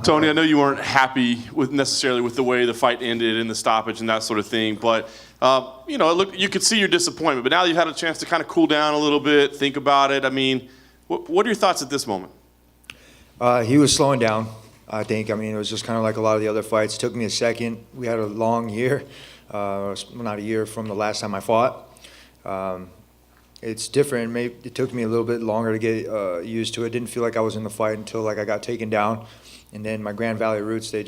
Tony, I know you weren't happy necessarily with the way the fight ended and the stoppage and that sort of thing, but you could see your disappointment. But now you've had a chance to kind of cool down a little bit, think about it. I mean, what are your thoughts at this moment? He was slowing down, I think. I mean, it was just kind of like a lot of the other fights. It took me a second. We had a long year, not a year from the last time I fought. It's different. Maybe it took me a little bit longer to get used to it. Didn't feel like I was in the fight until I got taken down. And then my Grand Valley roots, they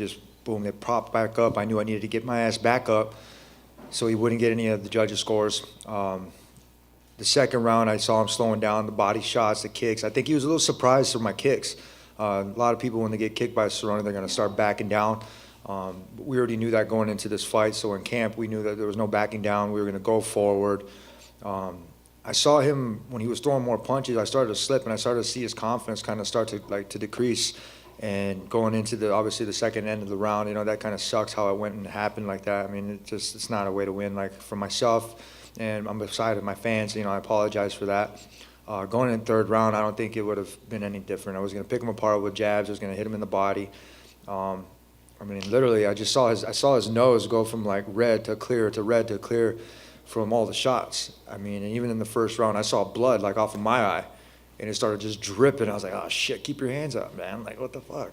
propped back up. I knew I needed to get my ass back up so he wouldn't get any of the judges' scores. The second round, I saw him slowing down, the body shots, the kicks. I think he was a little surprised for my kicks. A lot of people, when they get kicked by Cerrone, they're going to start backing down. We already knew that going into this fight, so in camp, we knew that there was no backing down. We were going to go forward. I saw him, when he was throwing more punches, I started to slip, and I started to see his confidence kind of start to decrease. And going into obviously the second end of the round, that kind of sucks how it went and happened like that. I mean, it's not a way to win. Like, for myself, and I'm beside my fans, I apologize for that. Going in the third round, I don't think it would have been any different. I was going to pick him apart with jabs. I was going to hit him in the body. I mean, literally, I saw his nose go from like red to clear to red to clear from all the shots. I mean, and even in the first round, I saw blood like off of my eye. And it started just dripping. I was like, oh, shit, keep your hands up, man. Like, what the fuck,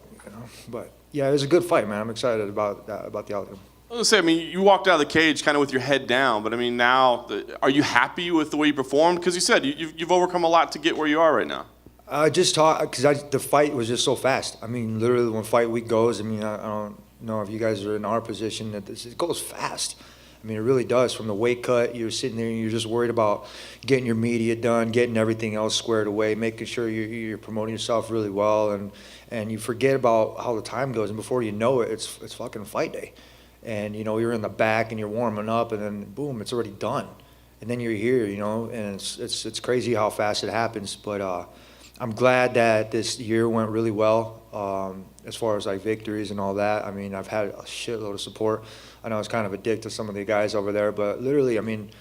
But, yeah, it was a good fight, man. I'm excited about the outcome. I was going to say, I mean, you walked out of the cage kind of with your head down. But, I mean, now, are you happy with the way you performed? Because you said you've overcome a lot to get where you are right now. Just because the fight was just so fast. I mean, literally, when fight week goes, I mean, I don't know if you guys are in our position, it goes fast. I mean, it really does. From the weight cut, you're sitting there and you're just worried about getting your media done, getting everything else squared away, making sure you're promoting yourself really well, and you forget about how the time goes. And before you know it, it's fucking fight day. And, you're in the back and you're warming up, and then, boom, it's already done. And then you're here, and it's crazy how fast it happens. But I'm glad that this year went really well as far as, like, victories and all that. I mean, I've had a shitload of support. I know I was kind of a dick to some of the guys over there, but literally, I mean,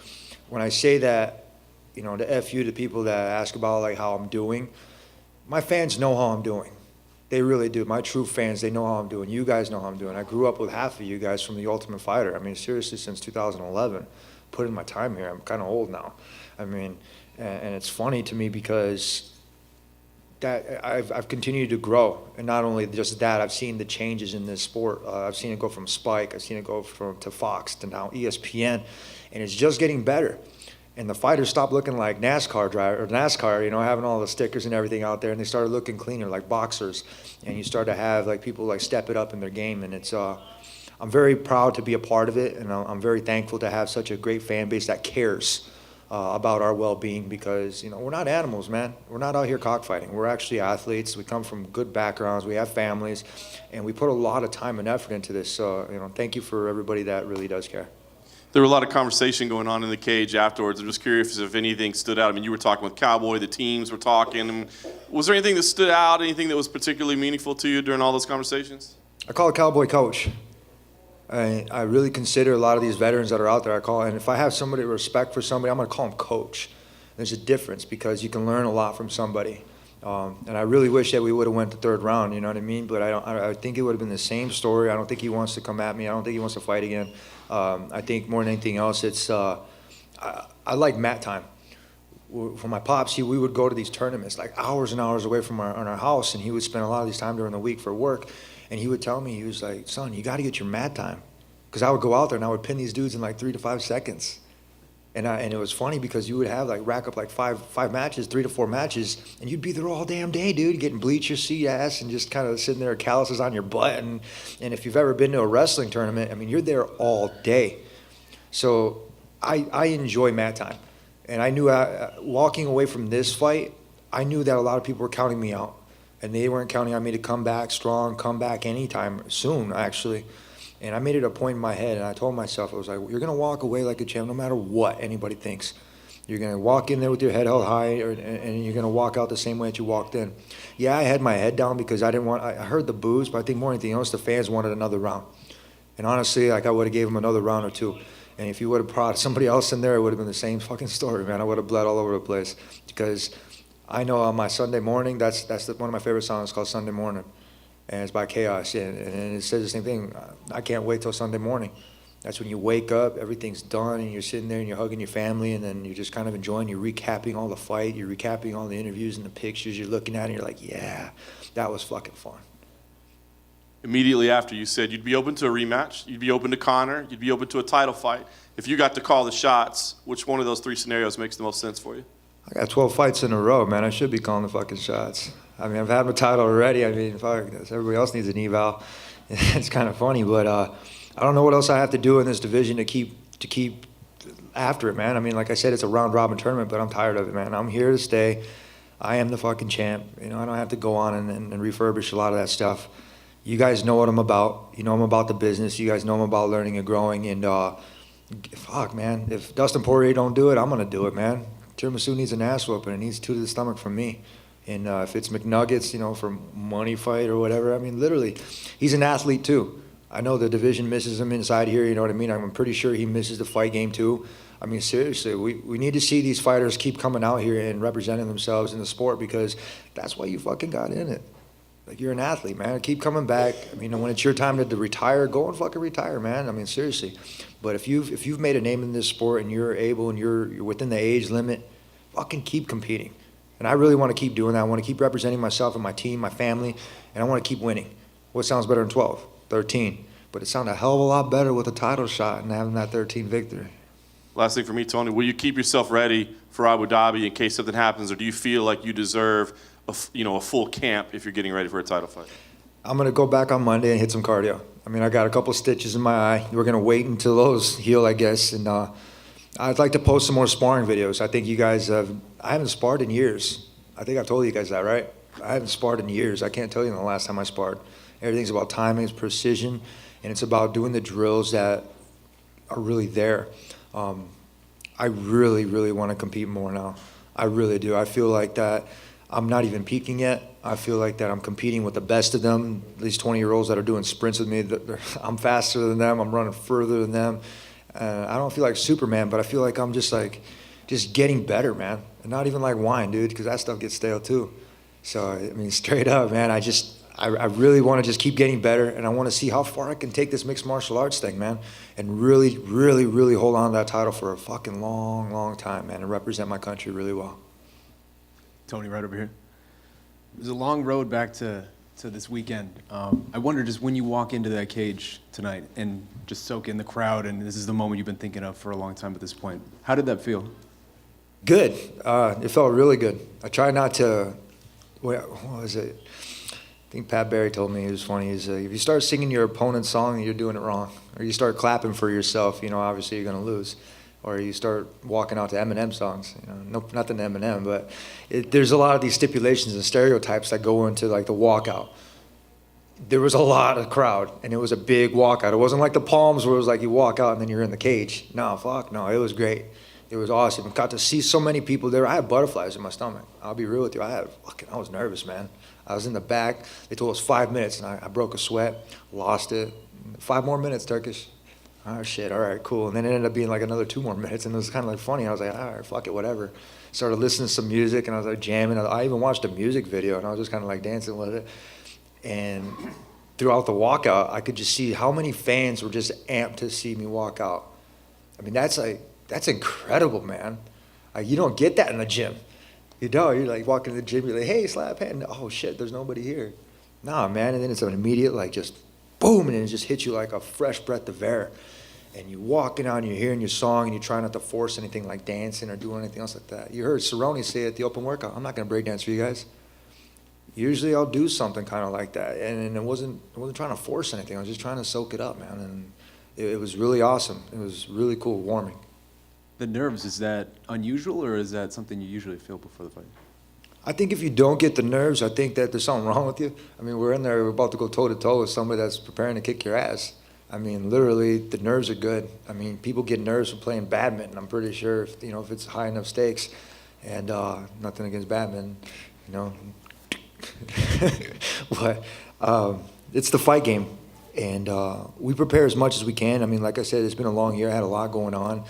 when I say that, the F you to people that ask about, like, how I'm doing, my fans know how I'm doing. They really do. My true fans, they know how I'm doing. You guys know how I'm doing. I grew up with half of you guys from The Ultimate Fighter. I mean, seriously, since 2011, put in my time here. I'm kind of old now. I mean, and it's funny to me because that I've continued to grow, and not only just that, I've seen the changes in this sport. I've seen it go from Spike, I've seen it go to Fox to now ESPN, and it's just getting better. And the fighters stopped looking like NASCAR, having all the stickers and everything out there, and they started looking cleaner, like boxers. And you start to have like people like step it up in their game, and it's I'm very proud to be a part of it, and I'm very thankful to have such a great fan base that cares about our well-being, because we're not animals, man. We're not out here cockfighting. We're actually athletes. We come from good backgrounds. We have families, and we put a lot of time and effort into this. So thank you for everybody that really does care. There were a lot of conversation going on in the cage afterwards. I'm just curious if anything stood out. I mean, you were talking with Cowboy, the teams were talking. Was there anything that stood out, anything that was particularly meaningful to you during all those conversations? I call it Cowboy Coach. I really consider a lot of these veterans that are out there, and if I have somebody respect for somebody, I'm going to call them Coach. There's a difference, because you can learn a lot from somebody. And I really wish that we would have went the third round, you know what I mean? But I think it would have been the same story. I don't think he wants to come at me. I don't think he wants to fight again. I think more than anything else, it's I like mat time. For my pops, we would go to these tournaments like hours and hours away from our house, and he would spend a lot of these time during the week for work. And he would tell me, he was like, son, you got to get your mat time. Because I would go out there and I would pin these dudes in like 3 to 5 seconds. And it was funny because you would have rack up like five matches, 3 to 4 matches, and you'd be there all damn day, dude, getting bleacher seat ass and just kind of sitting there, calluses on your butt. And if you've ever been to a wrestling tournament, I mean, you're there all day. So I enjoy mat time. And I knew walking away from this fight, I knew that a lot of people were counting me out. And they weren't counting on me to come back strong, come back anytime soon, actually. And I made it a point in my head, and I told myself, I was like, you're going to walk away like a champ no matter what anybody thinks. You're going to walk in there with your head held high, and you're going to walk out the same way that you walked in. Yeah, I had my head down because I heard the boos, but I think more than anything else, the fans wanted another round. And honestly, I would have gave them another round or two. And if you would have brought somebody else in there, it would have been the same fucking story, man. I would have bled all over the place. Because I know on my Sunday morning, that's one of my favorite songs called Sunday Morning. And it's by Chaos, and it says the same thing. I can't wait till Sunday morning. That's when you wake up, everything's done, and you're sitting there and you're hugging your family, and then you're just kind of enjoying, you're recapping all the fight, you're recapping all the interviews and the pictures, you're looking at it, and you're like, yeah, that was fucking fun. Immediately after, you said you'd be open to a rematch, you'd be open to Conor, you'd be open to a title fight. If you got to call the shots, which one of those 3 scenarios makes the most sense for you? I got 12 fights in a row, man. I should be calling the fucking shots. I mean, I've had my title already. I mean, fuck, everybody else needs an eval. It's kind of funny, but I don't know what else I have to do in this division to keep after it, man. I mean, like I said, it's a round-robin tournament, but I'm tired of it, man. I'm here to stay. I am the fucking champ. You know, I don't have to go on and refurbish a lot of that stuff. You guys know what I'm about. You know I'm about the business. You guys know I'm about learning and growing. And fuck, man, if Dustin Poirier don't do it, I'm gonna do it, man. Tiramisu needs an ass whooping. It needs 2 to the stomach from me. And if it's McNuggets, you know, for money fight or whatever, I mean, literally, he's an athlete too. I know the division misses him inside here, you know what I mean? I'm pretty sure he misses the fight game too. I mean, seriously, we need to see these fighters keep coming out here and representing themselves in the sport, because that's why you fucking got in it. Like, you're an athlete, man. Keep coming back. I mean, when it's your time to retire, go and fucking retire, man. I mean, seriously. But if you've made a name in this sport and you're able and you're within the age limit, fucking keep competing. And I really want to keep doing that. I want to keep representing myself and my team, my family, and I want to keep winning. What sounds better than 12, 13? But it sounded a hell of a lot better with a title shot and having that 13 victory. Last thing for me, Tony, will you keep yourself ready for Abu Dhabi in case something happens, or do you feel like you deserve a full camp if you're getting ready for a title fight? I'm going to go back on Monday and hit some cardio. I mean, I got a couple stitches in my eye. We're going to wait until those heal, I guess. And I'd like to post some more sparring videos. I think you guys I haven't sparred in years. I think I've told you guys that, right? I haven't sparred in years. I can't tell you the last time I sparred. Everything's about timing, it's precision, and it's about doing the drills that are really there. I really, really want to compete more now. I really do. I feel like that I'm not even peaking yet. I feel like that I'm competing with the best of them, these 20-year-olds that are doing sprints with me. I'm faster than them. I'm running further than them. I don't feel like Superman, but I feel like I'm just getting better, man. And not even like wine, dude, because that stuff gets stale too. So, I mean, straight up, man, I really want to just keep getting better, and I want to see how far I can take this mixed martial arts thing, man, and really, really, really hold on to that title for a fucking long, long time, man, and represent my country really well. Tony, right over here. There's a long road back to this weekend. I wonder, just when you walk into that cage tonight and just soak in the crowd, and this is the moment you've been thinking of for a long time at this point, how did that feel? Good. It felt really good. I try not to, what was it? I think Pat Barry told me, it was funny, if you start singing your opponent's song, you're doing it wrong. Or you start clapping for yourself, obviously you're going to lose. Or you start walking out to Eminem songs, no, nothing to Eminem, but there's a lot of these stipulations and stereotypes that go into like the walkout. There was a lot of crowd, and it was a big walkout. It wasn't like the Palms where it was like you walk out and then you're in the cage. No, it was great. It was awesome. I got to see so many people there. I had butterflies in my stomach. I'll be real with you. I was nervous, man. I was in the back. They told us 5 minutes, and I broke a sweat, lost it. 5 more minutes, Turkish. Oh, shit, all right, cool. And then it ended up being like another 2 more minutes, and it was kind of like funny. I was like, all right, fuck it, whatever. Started listening to some music, and I was like jamming. I even watched a music video, and I was just kind of like dancing with it. And throughout the walkout, I could just see how many fans were just amped to see me walk out. I mean, that's incredible, man. You don't get that in the gym. You're like walking to the gym, you're like, hey, slap hand. Oh, shit, there's nobody here. Nah, man, and then it's an immediate, like, just boom, and it just hits you like a fresh breath of air. And you're walking out and you're hearing your song and you try not to force anything like dancing or doing anything else like that. You heard Cerrone say at the open workout, I'm not going to break dance for you guys. Usually I'll do something kind of like that. And I wasn't trying to force anything. I was just trying to soak it up, man. And it was really awesome. It was really cool, warming. The nerves, is that unusual, or is that something you usually feel before the fight? I think if you don't get the nerves, I think that there's something wrong with you. I mean, we're in there, we're about to go toe-to-toe with somebody that's preparing to kick your ass. I mean, literally, the nerves are good. I mean, people get nerves from playing badminton. I'm pretty sure, if it's high enough stakes, and nothing against badminton, but it's the fight game. And we prepare as much as we can. I mean, like I said, it's been a long year. I had a lot going on.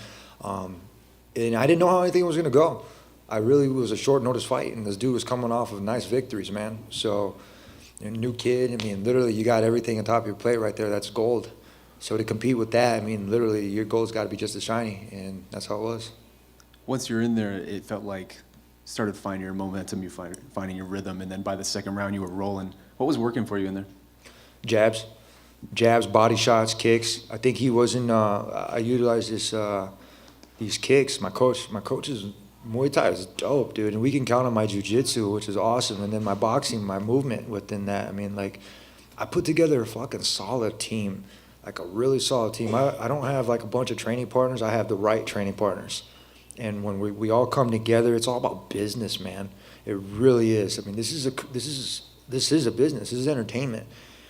And I didn't know how anything was going to go. I really was a short notice fight, and this dude was coming off of nice victories, man. So, you're a new kid. I mean, literally, you got everything on top of your plate right there. That's gold. So to compete with that, I mean, literally, your goal's got to be just as shiny, and that's how it was. Once you're in there, it felt like started finding your momentum, finding your rhythm, and then by the second round, you were rolling. What was working for you in there? Jabs, body shots, kicks. I think he wasn't. I utilized these kicks. My coach's Muay Thai is dope, dude, and we can count on my jiu-jitsu, which is awesome, and then my boxing, my movement within that. I mean, like, I put together a fucking solid team, like a really solid team. I don't have like a bunch of training partners. I have the right training partners, and when we all come together, it's all about business, man. It really is. I mean, this is a business. This is entertainment.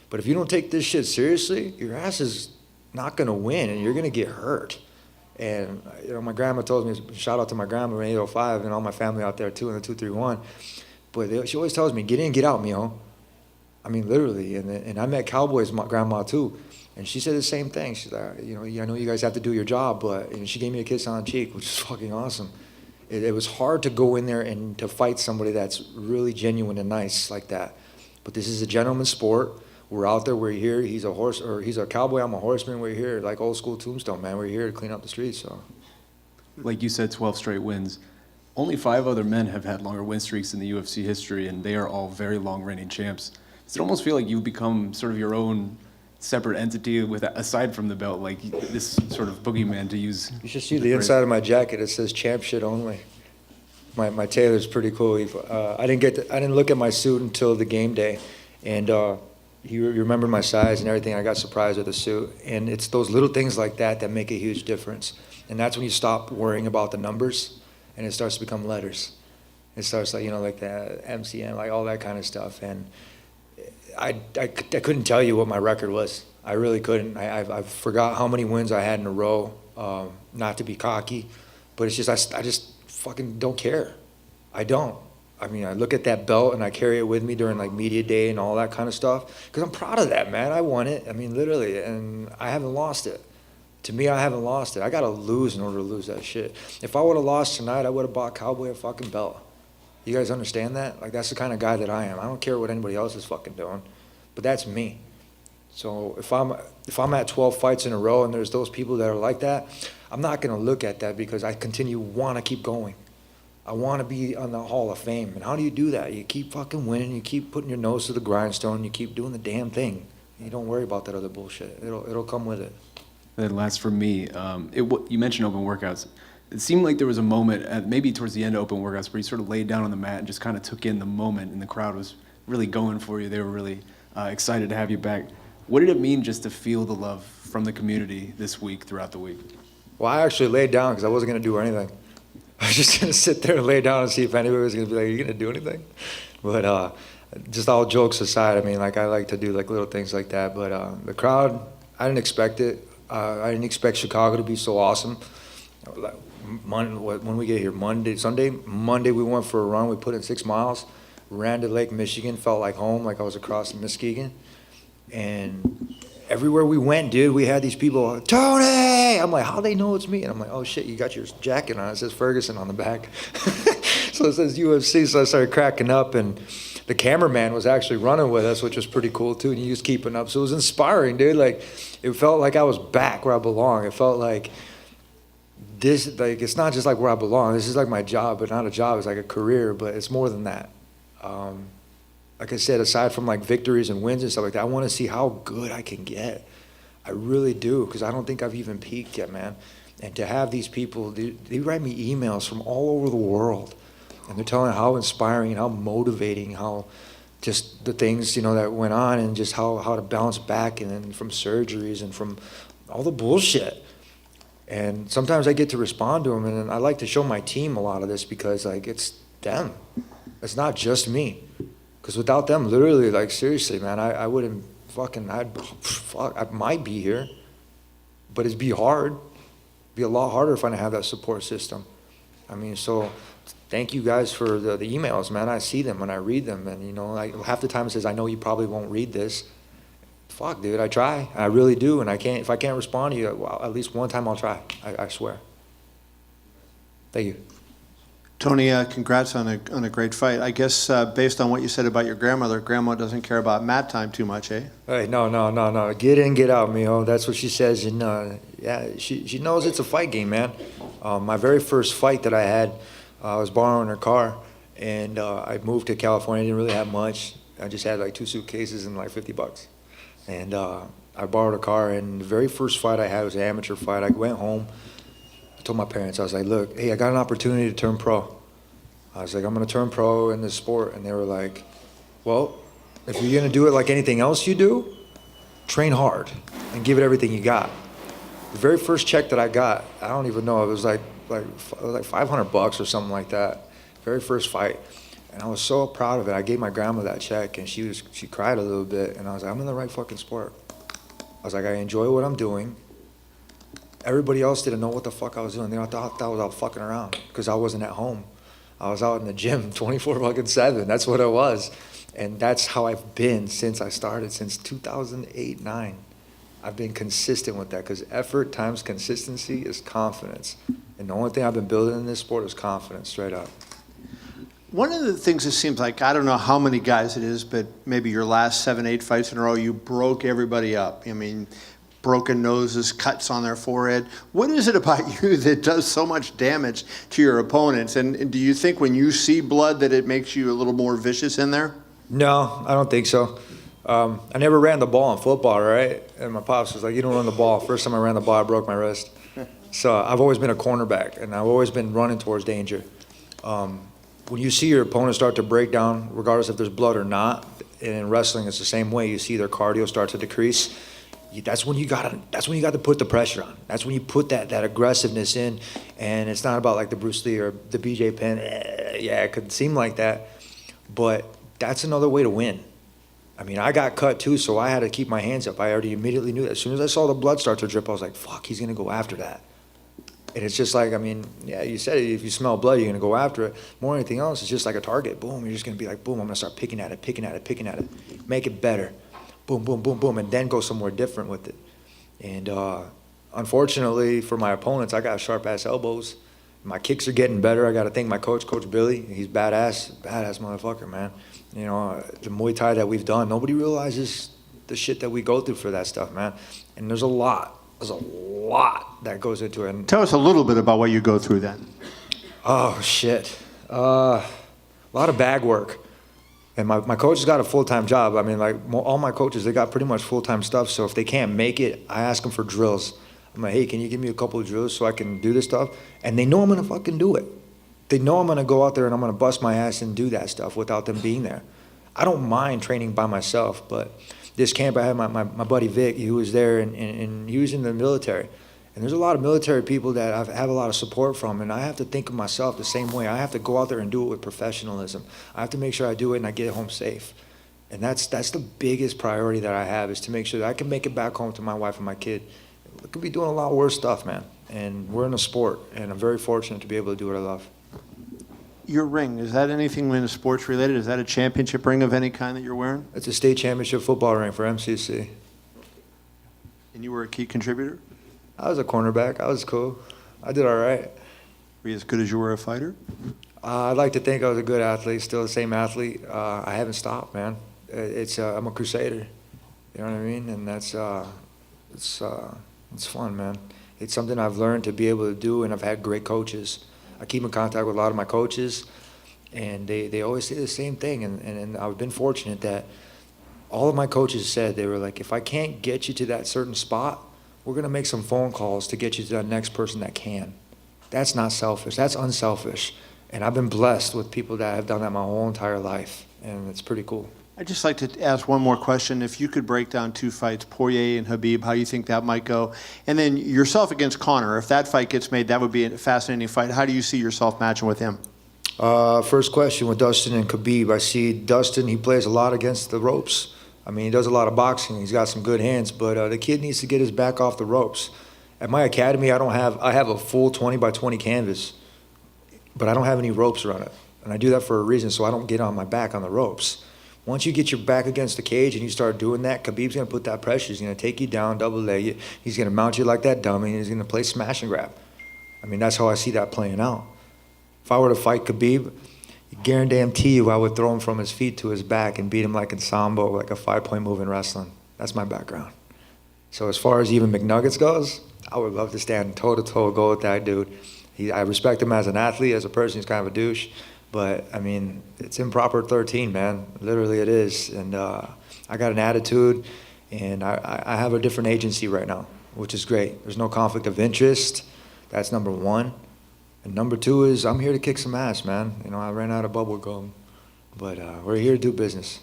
But if you don't take this shit seriously, your ass is not gonna win, and you're gonna get hurt. And you know, my grandma told me, shout out to my grandma in 805 and all my family out there too in the 231. But she always tells me, get in, get out, mijo. I mean, literally. And I met Cowboy's grandma too, and she said the same thing. She's like, you know, I know you guys have to do your job, but and she gave me a kiss on the cheek, which is fucking awesome. It was hard to go in there and to fight somebody that's really genuine and nice like that. But this is a gentleman's sport. We're out there, we're here. He's a horse, or he's a cowboy, I'm a horseman. We're here, like old school Tombstone, man. We're here to clean up the streets. So, Like you said, 12 straight wins. Only 5 other men have had longer win streaks in the UFC history, and they are all very long reigning champs. Does it almost feel like you've become sort of your own separate entity with, aside from the belt, like this sort of boogeyman, to use? you should see the inside of my jacket. It says champ shit only. My tailor's pretty cool. I didn't look at my suit until the game day, and he remembered my size and everything. I got surprised with the suit, and it's those little things like that that make a huge difference. And that's when you stop worrying about the numbers, and it starts to become letters. It starts like, you know, like the MCM, like all that kind of stuff. And I couldn't tell you what my record was. I really couldn't. I forgot how many wins I had in a row. Not to be cocky, but it's just I just fucking don't care. I don't. I mean, I look at that belt and I carry it with me during like media day and all that kind of stuff because I'm proud of that, man. I won it. I mean, literally, and I haven't lost it. To me, I haven't lost it. I got to lose in order to lose that shit. If I would have lost tonight, I would have bought Cowboy a fucking belt. You guys understand that? Like, that's the kind of guy that I am. I don't care what anybody else is fucking doing, but that's me. So if I'm at 12 fights in a row and there's those people that are like that, I'm not going to look at that because I want to keep going. I want to be on the Hall of Fame. And how do you do that? You keep fucking winning. You keep putting your nose to the grindstone. You keep doing the damn thing. You don't worry about that other bullshit. It'll come with it. Then last for me, you mentioned open workouts. It seemed like there was a moment, maybe towards the end of open workouts, where you sort of laid down on the mat and just kind of took in the moment, and the crowd was really going for you. They were really excited to have you back. What did it mean just to feel the love from the community this week, throughout the week? Well, I actually laid down because I wasn't going to do anything. I was just going to sit there and lay down and see if anybody was going to be like, are you going to do anything? But just all jokes aside, I mean, like, I like to do like little things like that. But the crowd, I didn't expect it. I didn't expect Chicago to be so awesome. When we get here, Monday we went for a run. We put in 6 miles, ran to Lake Michigan, felt like home, like I was across Muskegon. And everywhere we went, dude, we had these people, Tony! I'm like, how they know it's me? And I'm like, oh shit, you got your jacket on. It says Ferguson on the back. So it says UFC, so I started cracking up, and the cameraman was actually running with us, which was pretty cool too, and he was keeping up. So it was inspiring, dude. Like, it felt like I was back where I belong. It felt like this, like, it's not just like where I belong. This is like my job, but not a job. It's like a career, but it's more than that. Like I said, aside from like victories and wins and stuff like that, I want to see how good I can get. I really do, because I don't think I've even peaked yet, man. And to have these people, they write me emails from all over the world, and they're telling how inspiring and how motivating, how just the things, you know, that went on, and just how to bounce back, and then from surgeries and from all the bullshit. And sometimes I get to respond to them, and I like to show my team a lot of this because, like, it's them. It's not just me. Because without them, literally, like, seriously, man, I wouldn't fucking, I might be here, but it'd be hard. It'd be a lot harder if I didn't have that support system. I mean, so thank you guys for the emails, man. I see them when I read them, and, you know, like, half the time it says, I know you probably won't read this. fuck, dude, I try. I really do, and if I can't respond to you, well, at least one time I'll try. I swear. Thank you. Tony, congrats on a great fight. I guess based on what you said about your grandmother doesn't care about mat time too much, eh? Hey, no. Get in, get out, mijo. That's what she says. And yeah, she knows it's a fight game, man. My very first fight that I had, I was borrowing her car, and I moved to California. I didn't really have much. I just had like 2 suitcases and like $50. And I borrowed a car, and the very first fight I had was an amateur fight. I went home. I told my parents, I was like, look, hey, I got an opportunity to turn pro. I was like, I'm going to turn pro in this sport. And they were like, well, if you're going to do it like anything else you do, train hard and give it everything you got. The very first check that I got, I don't even know, it was like $500 or something like that. Very first fight. And I was so proud of it. I gave my grandma that check, and she cried a little bit. And I was like, I'm in the right fucking sport. I was like, I enjoy what I'm doing. Everybody else didn't know what the fuck I was doing. They thought I was out fucking around because I wasn't at home. I was out in the gym 24/7. That's what it was. And that's how I've been since I started, since 2008-9. I've been consistent with that because effort times consistency is confidence. And the only thing I've been building in this sport is confidence, straight up. One of the things it seems like, I don't know how many guys it is, but maybe your last 7, 8 fights in a row, you broke everybody up. I mean, broken noses, cuts on their forehead. What is it about you that does so much damage to your opponents? And do you think when you see blood that it makes you a little more vicious in there? No, I don't think so. I never ran the ball in football, right? And my pops was like, you don't run the ball. First time I ran the ball, I broke my wrist. So I've always been a cornerback, and I've always been running towards danger. When you see your opponent start to break down, regardless if there's blood or not, and in wrestling it's the same way. You see their cardio start to decrease. That's when you got to put the pressure on. That's when you put that aggressiveness in, and it's not about like the Bruce Lee or the BJ Penn. Yeah, it could seem like that, but that's another way to win. I mean, I got cut too, so I had to keep my hands up. I already immediately knew that. As soon as I saw the blood start to drip, I was like, fuck, he's gonna go after that. And it's just like, I mean, yeah, you said it, if you smell blood, you're gonna go after it. More than anything else, it's just like a target. Boom, you're just gonna be like, boom, I'm gonna start picking at it. Make it better. Boom, boom, boom, boom, and then go somewhere different with it. And unfortunately for my opponents, I got sharp-ass elbows. My kicks are getting better. I gotta thank my coach, Coach Billy. He's badass motherfucker, man. You know, the Muay Thai that we've done, nobody realizes the shit that we go through for that stuff, man. And there's a lot that goes into it. And Tell us a little bit about what you go through then. oh, shit. A lot of bag work. And my coach has got a full-time job. I mean, like, all my coaches, they got pretty much full-time stuff. So if they can't make it, I ask them for drills. I'm like, hey, can you give me a couple of drills so I can do this stuff? And they know I'm going to fucking do it. They know I'm going to go out there and I'm going to bust my ass and do that stuff without them being there. I don't mind training by myself, but this camp, I had my buddy Vic, he was there, and he was in the military. And there's a lot of military people that I have a lot of support from, and I have to think of myself the same way. I have to go out there and do it with professionalism. I have to make sure I do it and I get home safe. And that's the biggest priority that I have, is to make sure that I can make it back home to my wife and my kid. I could be doing a lot worse stuff, man. And we're in a sport, and I'm very fortunate to be able to do what I love. Your ring, is that anything in sports related? Is that a championship ring of any kind that you're wearing? It's a state championship football ring for MCC. And you were a key contributor? I was a cornerback. I was cool. I did all right. Were you as good as you were a fighter? I'd like to think I was a good athlete, still the same athlete. I haven't stopped, man. I'm a crusader. You know what I mean? And that's it's fun, man. It's something I've learned to be able to do, and I've had great coaches. I keep in contact with a lot of my coaches, and they always say the same thing. And I've been fortunate that all of my coaches said, they were like, if I can't get you to that certain spot, we're going to make some phone calls to get you to that next person that can. That's not selfish. That's unselfish. And I've been blessed with people that have done that my whole entire life, and it's pretty cool. I'd just like to ask one more question. If you could break down 2 fights, Poirier and Khabib, how you think that might go. And then yourself against Conor. If that fight gets made, that would be a fascinating fight. How do you see yourself matching with him? First question with Dustin and Khabib. I see Dustin, he plays a lot against the ropes. I mean, he does a lot of boxing. He's got some good hands, but the kid needs to get his back off the ropes. At my academy, I have a full 20 by 20 canvas, but I don't have any ropes around it. And I do that for a reason, so I don't get on my back on the ropes. Once you get your back against the cage and you start doing that, Khabib's going to put that pressure. He's going to take you down, double leg you. He's going to mount you like that dummy, and he's going to play smash and grab. I mean, that's how I see that playing out. If I were to fight Khabib, I guarantee you I would throw him from his feet to his back and beat him like in Sambo, like a 5-point move in wrestling. That's my background. So as far as even McNuggets goes, I would love to stand toe-to-toe, go with that dude. I respect him as an athlete, as a person. He's kind of a douche. But, I mean, it's improper 13, man. Literally it is. And I got an attitude, and I have a different agency right now, which is great. There's no conflict of interest. That's number one. And number two is I'm here to kick some ass, man. You know, I ran out of bubble gum. But we're here to do business.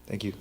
Thank you.